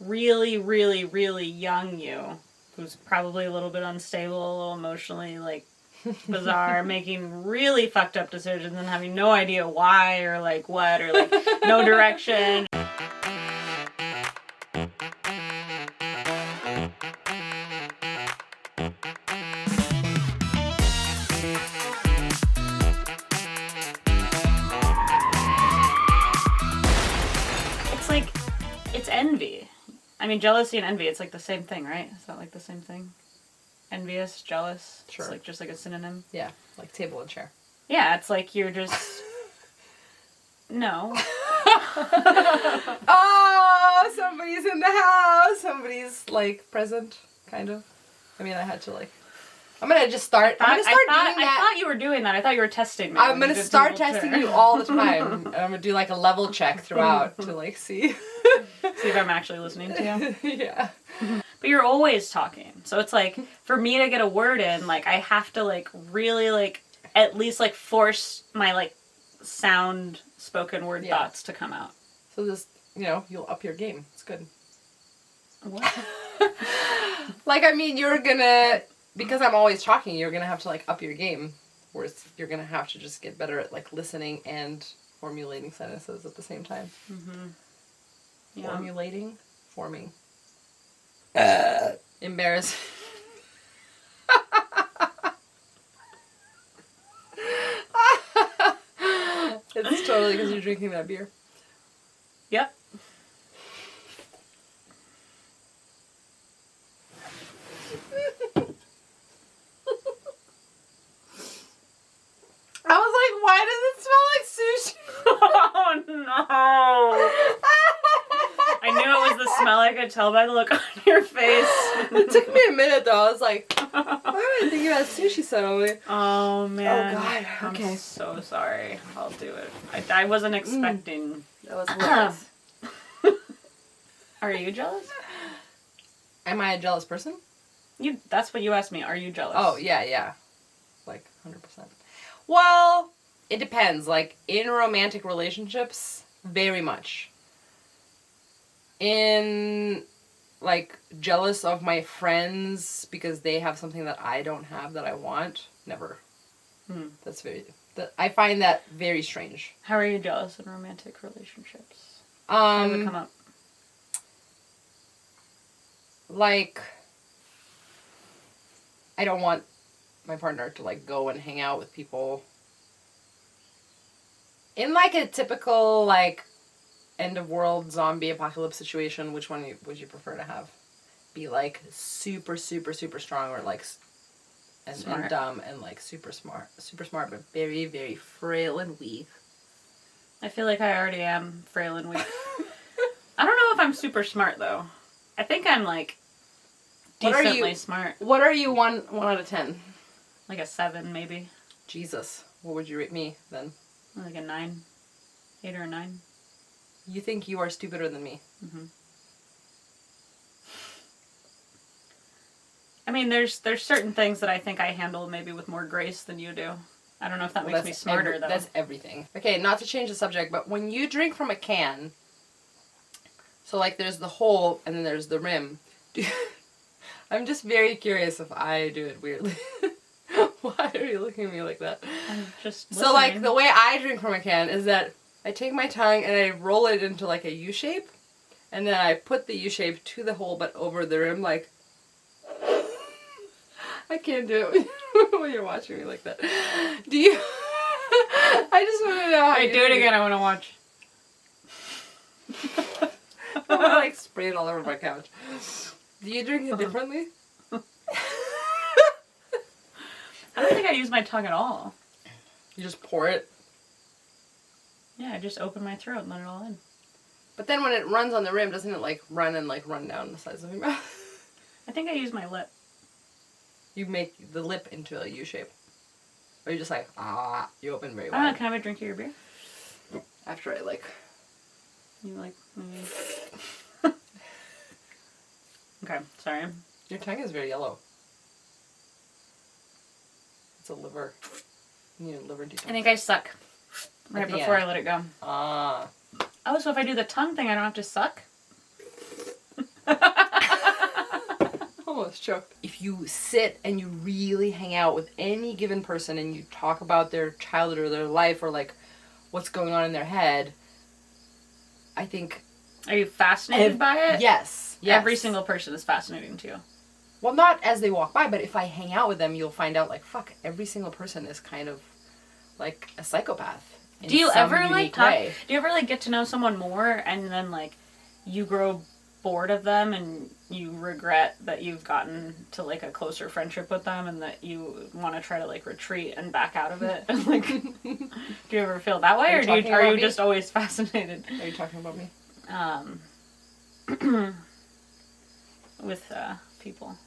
really, really, really young you, who's probably a little bit unstable, a little emotionally, like, bizarre, making really fucked up decisions and having no idea why or, like, what, or, like, no direction. It's like, it's envy. I mean, jealousy and envy, it's like the same thing, right? Is that like the same thing? Envious, jealous? Sure. It's like just like a synonym? Yeah, like table and chair. Yeah, it's like you're just... No. Oh, somebody's in the house. Somebody's, like, present, kind of. I mean, I had to, like... I'm gonna just start... I'm gonna start doing that. I thought you were doing that. I thought you were testing me. I'm gonna start testing you all the time. And I'm gonna do, like, a level check throughout to, like, see... See if I'm actually listening to you. Yeah. But you're always talking. So it's like, for me to get a word in, like, I have to, like, really, like, at least, like, force my, like, sound spoken word thoughts to come out. So just, you know, you'll up your game. It's good. What? Like, I mean, you're gonna... Because I'm always talking, you're gonna have to, like, up your game. Whereas you're gonna have to just get better at, like, listening and formulating sentences at the same time. Mm-hmm. Yeah. Formulating? Forming. Embarrassing. It's totally because you're drinking that beer. Yep. I was like, why does it smell like sushi? Oh no! I knew it was the smell. I could tell by the look on your face. It took me a minute though. I was like, why am I thinking about sushi suddenly? Oh man. Oh god. Okay. I'm so sorry. I'll do it. I wasn't expecting. That was hilarious. Are you jealous? Am I a jealous person? That's what you asked me. Are you jealous? Oh, yeah. Like, 100%. Well, it depends. Like, in romantic relationships, very much. In, like, jealous of my friends because they have something that I don't have that I want, never. I find that very strange. How are you jealous in romantic relationships? How does it come up? Like, I don't want my partner to, like, go and hang out with people. In, like, a typical, like, end-of-world zombie apocalypse situation, which one would you prefer to have? Be, like, super, super, super strong, or, like, and dumb, and, like, super smart, but very, very frail and weak. I feel like I already am frail and weak. I don't know if I'm super smart, though. I think I'm, like, decently smart. What are you 1 out of 10? Like a 7, maybe. Jesus. What would you rate me, then? Like a 9. 8 or a 9. You think you are stupider than me. Mm-hmm. I mean, there's certain things that I think I handle maybe with more grace than you do. I don't know if that makes me smarter, though. That's everything. Okay, not to change the subject, but when you drink from a can, so, like, there's the hole, and then there's the rim. I'm just very curious if I do it weirdly. Why are you looking at me like that? I'm just listening. So, like, the way I drink from a can is that I take my tongue and I roll it into, like, a U shape, and then I put the U shape to the hole, but over the rim, like... I can't do it when you're watching me like that. Do you... I just want to know how you do it again, I want to watch. I want to, like, spray it all over my couch. Do you drink it differently? I don't think I use my tongue at all. You just pour it? Yeah, I just open my throat and let it all in. But then when it runs on the rim, doesn't it, like, run down the sides of your mouth? I think I use my lip. You make the lip into a U shape. Or you just, like, you open very I don't know, wide. can I have a drink of your beer? After I, like... You, like, maybe... Okay, sorry. Your tongue is very yellow. It's a liver. You need a liver detox. I think I suck. Right before I let it go. Ah. Oh, so if I do the tongue thing, I don't have to suck? was choked. If you sit and you really hang out with any given person and you talk about their childhood or their life or like what's going on in their head, I think... Are you fascinated by it? Yes. Every single person is fascinating to you. Well, not as they walk by, but if I hang out with them, you'll find out, like, fuck, every single person is kind of, like, a psychopath. Do you ever, like, do you ever, like, get to know someone more and then, like, you grow bored of them and you regret that you've gotten to, like, a closer friendship with them and that you want to try to, like, retreat and back out of it? Like, do you ever feel that way, or are you just always fascinated? Are you talking about me? With, people.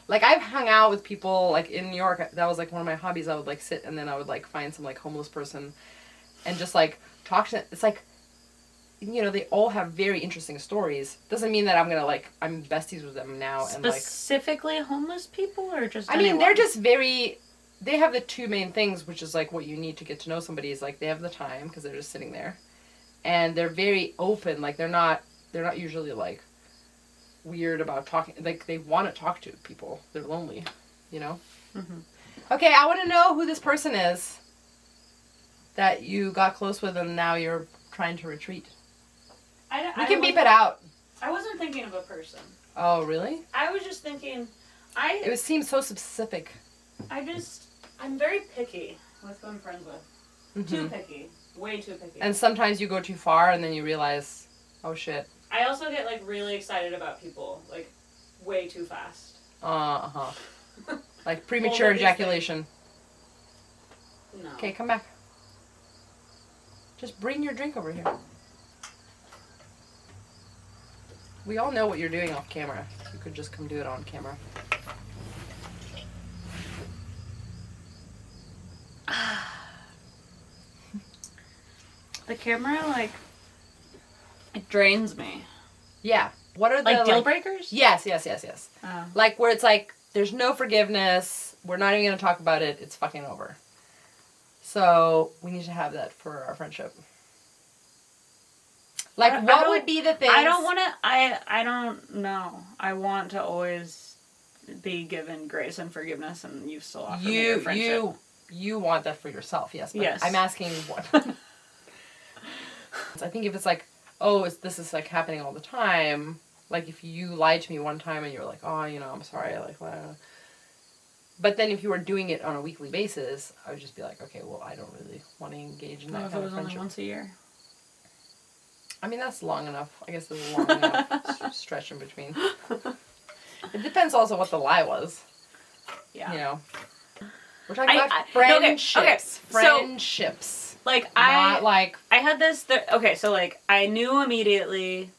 Like, I've hung out with people, like, in New York. That was, like, one of my hobbies. I would, like, sit and then I would, like, find some, like, homeless person and just, like, talk to them. It's, like, you know, they all have very interesting stories. Doesn't mean that I'm gonna, like, I'm besties with them now. And Specifically homeless people, or just I mean, they're just very... They have the two main things, which is, like, what you need to get to know somebody is, like, they have the time, because they're just sitting there. And they're very open. Like, they're not usually, like, weird about talking. Like, they want to talk to people. They're lonely, you know? Mm-hmm. Okay, I want to know who this person is that you got close with and now you're trying to retreat. We can beep it out. I wasn't thinking of a person. Oh, really? I was just thinking, It seems so specific. I'm very picky with who I'm friends with. Mm-hmm. Too picky. Way too picky. And sometimes you go too far and then you realize, oh shit. I also get, like, really excited about people, like, way too fast. Uh-huh. Like premature ejaculation. No. Okay, come back. Just bring your drink over here. We all know what you're doing off camera. You could just come do it on camera. The camera, like, it drains me. Yeah. What are the... Like, deal breakers? Yes. Like, where it's like, there's no forgiveness, we're not even going to talk about it, it's fucking over. So, we need to have that for our friendship. Like, what would be the things... I don't want to... I don't know. I want to always be given grace and forgiveness, and you still offer me your friendship. You want that for yourself, yes. But yes. I'm asking what... I think if it's like, oh, this is, like, happening all the time... Like, if you lied to me one time and you were like, oh, you know, I'm sorry, like, blah. But then if you were doing it on a weekly basis, I would just be like, okay, well, I don't really want to engage in that kind of friendship. If it was only once a year? I mean, that's long enough. I guess there's a long enough stretch in between. It depends also what the lie was. Yeah. You know? We're talking about friendships. Okay. Friendships. So, like, Not like... I had this... Okay, so, like, I knew immediately...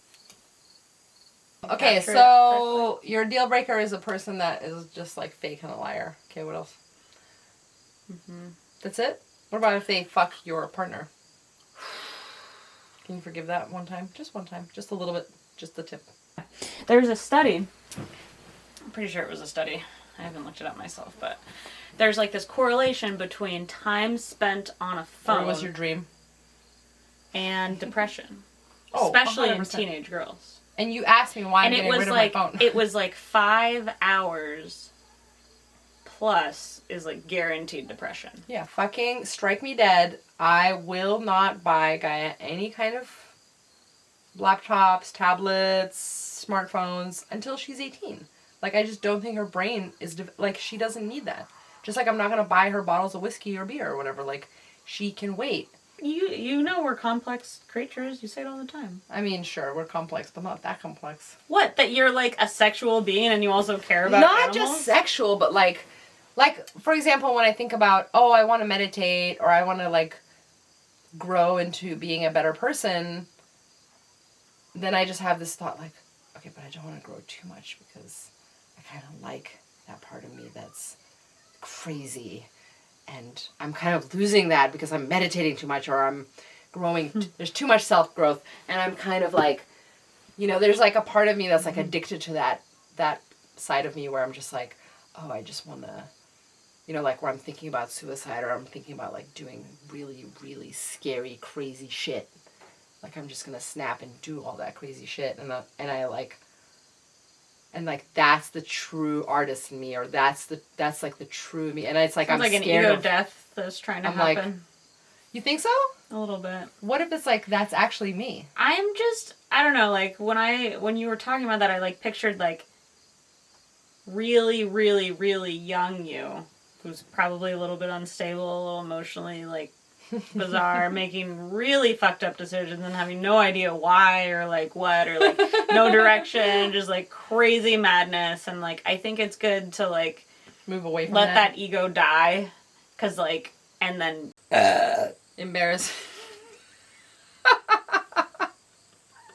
Okay, so your deal breaker is a person that is just, like, fake and a liar. Okay, what else? Mm-hmm. That's it? What about if they fuck your partner? Can you forgive that one time? Just one time. Just a little bit. Just the tip. There's a study. I'm pretty sure it was a study. I haven't looked it up myself, but there's, like, this correlation between time spent on a phone... Or was your dream? And depression. Oh, especially 100%. in teenage girls. And you asked me why I'm getting rid of my phone. It was like 5 hours plus is, like, guaranteed depression. Yeah, fucking strike me dead. I will not buy Gaia any kind of laptops, tablets, smartphones until she's 18. Like, I just don't think her brain is... like, she doesn't need that. Just like I'm not going to buy her bottles of whiskey or beer or whatever. Like, she can wait. You know we're complex creatures. You say it all the time. I mean, sure, we're complex, but not that complex. What? That you're, like, a sexual being and you also care about not animals? Just sexual, but, like, for example, when I think about, oh, I want to meditate or I want to, like, grow into being a better person, then I just have this thought, like, okay, but I don't want to grow too much because I kind of like that part of me that's crazy. And I'm kind of losing that because I'm meditating too much or I'm growing. There's too much self-growth. And I'm kind of like, you know, there's like a part of me that's like addicted to that side of me where I'm just like, oh, I just want to, you know, like where I'm thinking about suicide or I'm thinking about like doing really, really scary, crazy shit. Like I'm just going to snap and do all that crazy shit. And I like, And like that's the true artist in me, or that's like the true me. And it's like Sounds I'm like an scared ego of, death that's trying to I'm like, happen. you think so? A little bit. What if it's like that's actually me? I don't know, like when you were talking about that, I like pictured like really, really, really young you, who's probably a little bit unstable, a little emotionally like bizarre, making really fucked up decisions and having no idea why or like what or like no direction, just like crazy madness. And like I think it's good to like Move away from let that ego die, because like and then embarrass